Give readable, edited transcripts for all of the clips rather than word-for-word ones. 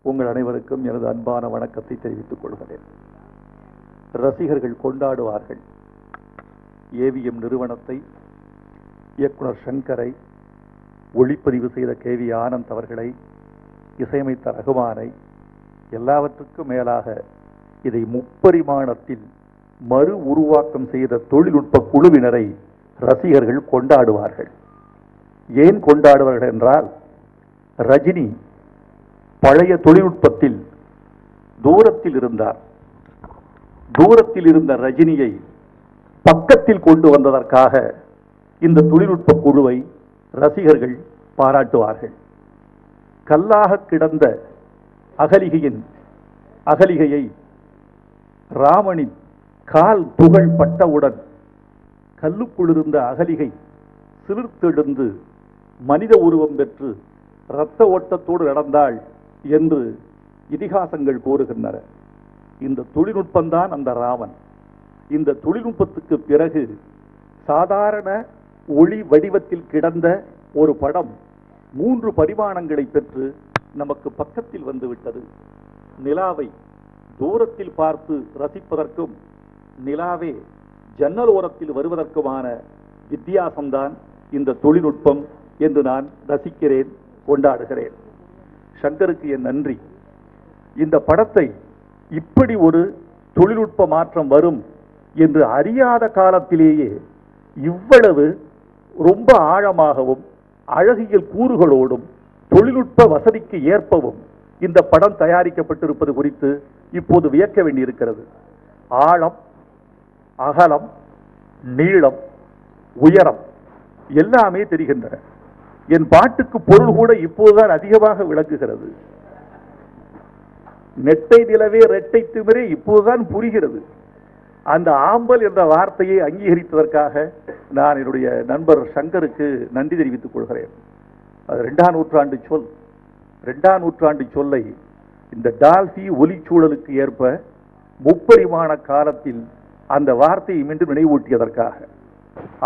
உங்கள் அனைவருக்கும் எனது அன்பான வணக்கத்தை தெரிவித்துக் கொள்கிறேன். ரசிகர்கள் கொண்டாடுவார்கள். ஏவிஎம் நிறுவனத்தை, இயக்குனர் சங்கரை, ஒளிப்பதிவு செய்த கேவி ஆனந்த் அவர்களை, இசையமைத்த ரகுமானை, எல்லாவற்றுக்கும் மேலாக இதை முப்பரிமாணத்தில் மறு உருவாக்கம் செய்த தொழில்நுட்ப குழுவினரை ரசிகர்கள் கொண்டாடுவார்கள். ஏன் கொண்டாடுவார்கள் என்றால், ரஜினி பழைய தொழில்நுட்பத்தில் தூரத்தில் இருந்தார். தூரத்தில் இருந்த ரஜினியை பக்கத்தில் கொண்டு வந்ததற்காக இந்த தொழில்நுட்ப குழுவை ரசிகர்கள் பாராட்டுவார்கள். கல்லாக கிடந்த அகலிகையை ராமனின் கால் துகள் பட்டவுடன் கல்லுக்குள் இருந்த அகலிகை சிலிர்த்தெழுந்து மனித உருவம் பெற்று இரத்த ஓட்டத்தோடு நடந்தாள் என்று இதிகாசங்கள் கூறுகின்றன. இந்த தொழில்நுட்பம்தான் அந்த ராமன். இந்த தொழில்நுட்பத்துக்கு பிறகு சாதாரண ஒளி வடிவத்தில் கிடந்த ஒரு படம் 3 பரிமாணங்களை பெற்று நமக்கு பக்கத்தில் வந்துவிட்டது. நிலாவை தூரத்தில் பார்த்து ரசிப்பதற்கும் நிலாவே ஜன்னல் ஓரத்தில் வருவதற்குமான வித்தியாசம்தான் இந்த தொழில்நுட்பம் என்று நான் ரசிக்கிறேன், கொண்டாடுகிறேன். சங்கருக்கு என் நன்றி. இந்த படத்தை இப்படி ஒரு தொழில்நுட்ப மாற்றம் வரும் என்று அறியாத காலத்திலேயே இவ்வளவு ரொம்ப ஆழமாகவும் அழகியல் கூறுகளோடும் தொழில்நுட்ப வசதிக்கு ஏற்பவும் இந்த படம் தயாரிக்கப்பட்டிருப்பது குறித்து இப்போது வியக்க வேண்டியிருக்கிறது. ஆழம், அகலம், நீளம், உயரம் எல்லாமே தெரிகின்றன. என் பாட்டுக்கு பொருள் கூட இப்போதுதான் அதிகமாக விளங்குகிறது. நெட்டை நிலவே ரெட்டை திமிரே இப்போதுதான் புரிகிறது. அந்த ஆம்பல் என்ற வார்த்தையை அங்கீகரித்ததற்காக நான் என்னுடைய நண்பர் சங்கருக்கு நன்றி தெரிவித்துக் கொள்கிறேன். அது 2ஆம் நூற்றாண்டு சொல். 2ஆம் நூற்றாண்டு சொல்லை இந்த டால்பி ஒலிச்சூழலுக்கு ஏற்ப முப்பரிமாண காலத்தில் அந்த வார்த்தையை மீண்டும் நினைவூட்டியதற்காக.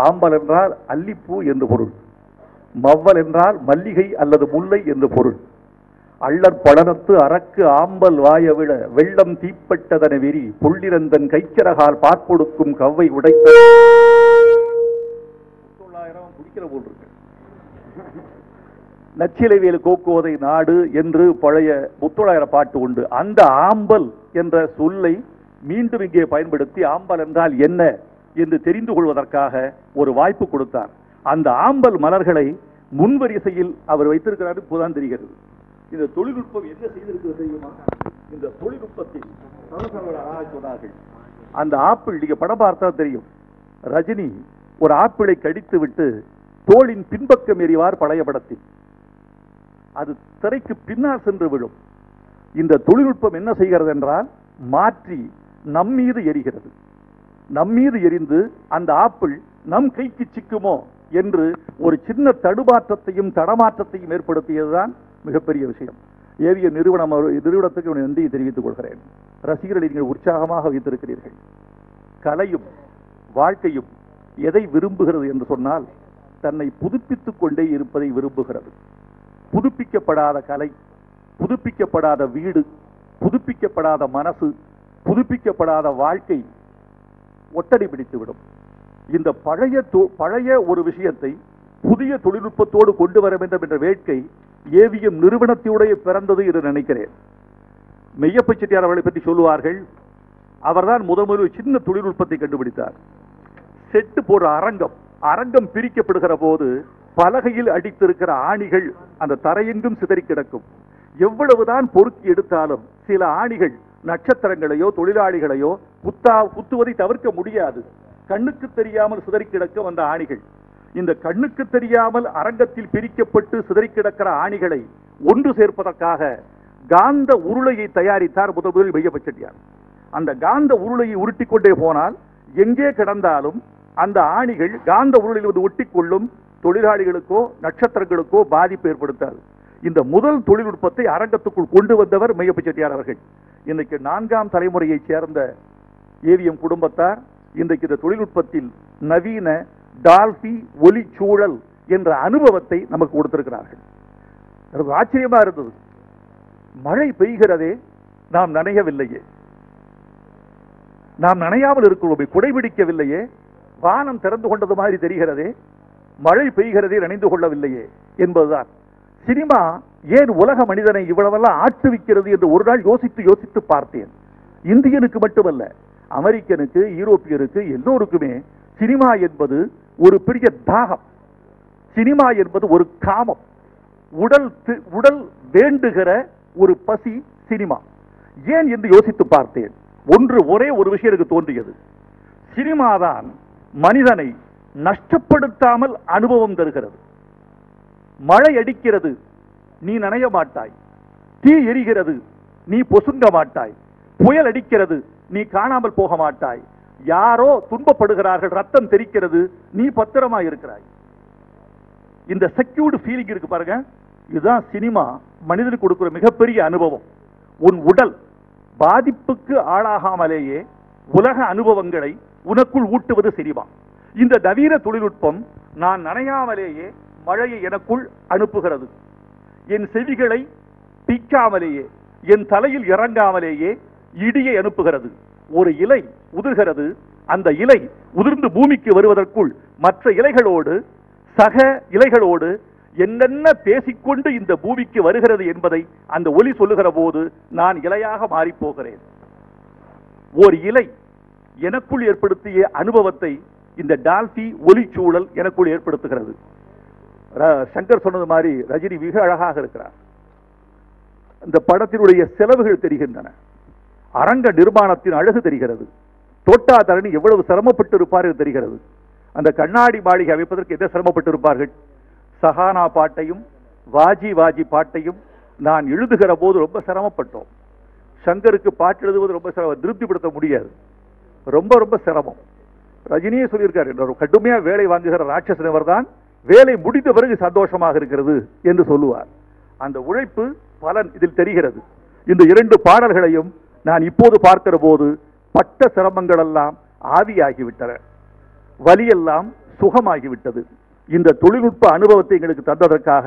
ஆம்பல் என்றால் அல்லிப்பூ என்று பொருள், மவ்வல் என்றால் மல்லிகை அல்லது முல்லை என்று பொருள். அள்ளற் பழனத்து அரக்கு ஆம்பல் வாயவிழ வெள்ளம் தீப்பட்டதன வெறி புள்ளிரந்தன் கைச்சரகால் பார்ப்பொடுக்கும் கவ்வை உடைத்த குடிக்கிற போல் இருக்கு. நச்சிலைவேலு கோக்கோதை நாடு என்று பழைய முத்தொள்ளாயிர பாட்டு உண்டு. அந்த ஆம்பல் என்ற சொல்லை மீண்டும் இங்கே பயன்படுத்தி ஆம்பல் என்றால் என்ன என்று தெரிந்து கொள்வதற்காக ஒரு வாய்ப்பு கொடுத்தார். அந்த ஆம்பல் மலர்களை முன்வரிசையில் அவர் வைத்திருக்கிறார். இப்போதான் தெரிகிறது. இந்த தொழில்நுட்பம் என்ன செய்திருக்கிறது தெரியுமா? இந்த தொழில்நுட்பத்தில் சொன்னார்கள், அந்த ஆப்பிள், நீங்க படம் பார்த்தா தெரியும், ரஜினி ஒரு ஆப்பிளை கடித்து விட்டு தோளின் பின்பக்கம் எறிவார் பழைய படத்தில். அது திரைக்கு பின்னால் சென்று விடும். இந்த தொழில்நுட்பம் என்ன செய்கிறது என்றால், மாற்றி நம்மீது எரிகிறது. நம்மீது எரிந்து அந்த ஆப்பிள் நம் கைக்கு சிக்குமோ என்று ஒரு சின்ன தடுமாற்றத்தையும் தடமாற்றத்தையும் ஏற்படுத்தியதுதான் மிகப்பெரிய விஷயம். ஏவிஎம் நிறுவனத்துக்கு நன்றியை தெரிவித்துக் கொள்கிறேன். ரசிகர்களை நீங்கள் உற்சாகமாக வைத்திருக்கிறீர்கள். கலையும் வாழ்க்கையும் எதை விரும்புகிறது என்று சொன்னால், தன்னை புதுப்பித்துக் கொண்டே இருப்பதை விரும்புகிறது. புதுப்பிக்கப்படாத கலை, புதுப்பிக்கப்படாத வீடு, புதுப்பிக்கப்படாத மனசு, புதுப்பிக்கப்படாத வாழ்க்கை ஒட்டடி பிடித்துவிடும். இந்த பழைய ஒரு விஷயத்தை புதிய தொழில்நுட்பத்தோடு கொண்டு வர வேண்டும் என்ற வேட்கை ஏவிஎம் நிறுவனத்தினுடைய பிறந்தது என்று நினைக்கிறேன். மெய்யப்ப செட்டியார் அவர்களை பற்றி சொல்லுவார்கள், அவர்தான் முதலில் சின்ன தொழில்நுட்பத்தை கண்டுபிடித்தார். செட்டு போற அரங்கம் பிரிக்கப்படுகிற போது பலகையில் அடித்திருக்கிற ஆணிகள் அந்த தரையெங்கும் சிதறி கிடக்கும். எவ்வளவுதான் பொறுக்கி எடுத்தாலும் சில ஆணிகள் நட்சத்திரங்களையோ தொழிலாளிகளையோ குத்துவதை தவிர்க்க முடியாது. கண்ணுக்கு தெரியாமல் சிதறி கிடக்கும் அந்த ஆணிகள். இந்த கண்ணுக்கு தெரியாமல் அரங்கத்தில் பிரிக்கப்பட்டு சிதறி கிடக்கிற ஆணிகளை ஒன்று சேர்ப்பதற்காக காந்த உருளையை தயாரித்தார் முதலில் மெய்யப்ப செட்டியார். அந்த காந்த உருளையை உருட்டி கொண்டே போனால் எங்கே கிடந்தாலும் அந்த ஆணிகள் காந்த உருளையில் வந்து ஒட்டிக்கொள்ளும். தொழிலாளிகளுக்கோ நட்சத்திரங்களுக்கோ பாதிப்பு ஏற்படுத்தாது. இந்த முதல் தொழில்நுட்பத்தை அரங்கத்துக்குள் கொண்டு வந்தவர் மெய்யப்ப செட்டியார் அவர்கள். இன்றைக்கு 4ஆம் தலைமுறையைச் சேர்ந்த ஏவிஎம் குடும்பத்தார் இன்றைக்கு இந்த தொழில்நுட்பத்தில் நவீன டால்பி ஒலிச்சூழல் என்ற அனுபவத்தை நமக்கு கொடுத்திருக்கிறார்கள். ஆச்சரியமா இருந்தது. மழை பெய்கிறதே, நாம் நனையவில்லையே, நாம் நனையாமல் இருக்கிறோமே, குடைபிடிக்கவில்லையே, வானம் திறந்து கொண்டது மாதிரி தெரிகிறதே, மழை பெய்கிறதே, நனைந்து கொள்ளவில்லையே என்பதுதான். சினிமா ஏன் உலக மனிதனை இவ்வளவெல்லாம் ஆட்டுவிக்கிறது என்று ஒரு நாள் யோசித்து யோசித்து பார்த்தேன். இந்தியனுக்கு மட்டுமல்ல, அமெரிக்கனுக்கு, யூரோப்பியருக்கு, எல்லோருக்குமே சினிமா என்பது ஒரு பெரிய தாகம், சினிமா என்பது ஒரு காமம், உடல் வேண்டுகிற ஒரு பசி சினிமா. ஏன் என்று யோசித்து பார்த்தேன். ஒரே ஒரு விஷயம் எனக்கு தோன்றியது. சினிமாதான் மனிதனை நஷ்டப்படுத்தாமல் அனுபவம் தருகிறது. மழை அடிக்கிறது, நீ நனைய மாட்டாய். தீ எரிகிறது, நீ பொசுங்க மாட்டாய். புயல் அடிக்கிறது, நீ காணாமல் போக மாட்டாய். யாரோ துன்பப்படுகிறார்கள், ரத்தம் தெரிக்கிறது, நீ பத்திரமா இருக்கிறாய். இந்த செக்யூர்டு ஃபீலிங் இருக்கு பாருங்க, இதுதான் சினிமா மனிதனுக்கு கொடுக்கிற மிகப்பெரிய அனுபவம். உன் உடல் பாதிப்புக்கு ஆளாகாமலேயே உலக அனுபவங்களை உனக்குள் ஊட்டுவது சினிமா. இந்த நவீன தொழில்நுட்பம் நான் நனையாமலேயே மழையை எனக்குள் அனுப்புகிறது. என் செவிகளை பிக்காமலேயே, என் தலையில் இறங்காமலேயே இடியை அனுப்புகிறது. ஒரு இலை உதிர்கிறது, அந்த இலை உதிர்ந்து பூமிக்கு வருவதற்குள் மற்ற இலைகளோடு, சக இலைகளோடு என்னென்ன பேசிக்கொண்டு இந்த பூமிக்கு வருகிறது என்பதை அந்த ஒலி சொல்லுகிற போது நான் இலையாக மாறி போகிறேன். ஒரு இலை எனக்குள் ஏற்படுத்திய அனுபவத்தை இந்த டால்பி ஒலிச்சூழல் எனக்குள் ஏற்படுத்துகிறது. சங்கர் சொன்னது மாதிரி ரஜினி மிக அழகாக இருக்கிறார். இந்த படத்தினுடைய செலவுகள் தெரிகின்றன, அரங்க நிர்மாணத்தின் அழகு தெரிகிறது, தோட்டா தரணி எவ்வளவு சிரமப்பட்டு இருப்பார்கள் தெரிகிறது. அந்த கண்ணாடி மாளிகை அமைப்பதற்கு என்ன சிரமப்பட்டு இருப்பார்கள். சஹானா பாட்டையும் வாஜி வாஜி பாட்டையும் நான் எழுதுகிற போது ரொம்ப சிரமப்பட்டோம். சங்கருக்கு பாட்டு எழுதுவது ரொம்ப திருப்திப்படுத்த முடியாது, ரொம்ப ரொம்ப சிரமம். ரஜினியே சொல்லியிருக்காரு, கடுமையா வேலை வாங்குகிற ராட்சசனவர் தான் வேலை முடிந்த பிறகு சந்தோஷமாக இருக்கிறது என்று சொல்லுவார். அந்த உழைப்பு பலன் இதில் தெரிகிறது. இந்த இரண்டு பாடல்களையும் நான் இப்போது பார்க்கிற போது பட்ட சிரமங்கள் எல்லாம் ஆவியாகிவிட்டன, வலியெல்லாம் சுகமாகிவிட்டது. இந்த தொழில்நுட்ப அனுபவத்தை எங்களுக்கு தந்ததற்காக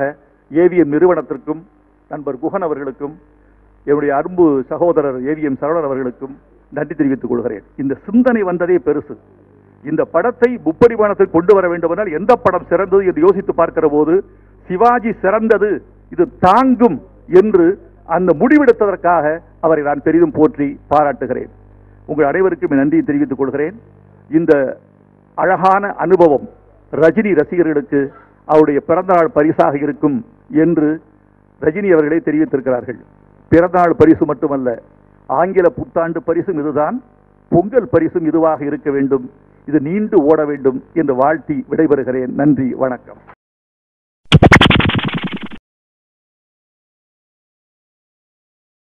ஏவிஎம் நிறுவனத்திற்கும் நண்பர் குஹன் அவர்களுக்கும் என்னுடைய அன்பு சகோதரர் ஏவிஎம் சரவணன் அவர்களுக்கும் நன்றி தெரிவித்துக் கொள்கிறேன். இந்த சிந்தனை வந்ததே பெருசு. இந்த படத்தை முப்பரிமாணத்தில் கொண்டு வர வேண்டும் என்றால் எந்த படம் சிறந்தது என்று யோசித்து பார்க்கிற போது சிவாஜி சிறந்தது, இது தாங்கும் என்று அந்த முடிவெடுத்ததற்காக அவரை நான் பெரிதும் போற்றி பாராட்டுகிறேன். உங்கள் அனைவருக்கும் நன்றியை தெரிவித்துக் கொள்கிறேன். இந்த அழகான அனுபவம் ரஜினி ரசிகர்களுக்கு அவருடைய பிறந்தநாள் பரிசாக இருக்கும் என்று ரஜினி அவர்களே தெரிவித்திருக்கிறார்கள். பிறந்தநாள் பரிசு மட்டுமல்ல, ஆங்கில புத்தாண்டு பரிசும் இதுதான், பொங்கல் பரிசும் இதுவாக இருக்க வேண்டும், இது நீண்டு ஓட வேண்டும் என்று வாழ்த்தி விடைபெறுகிறேன். நன்றி, வணக்கம்.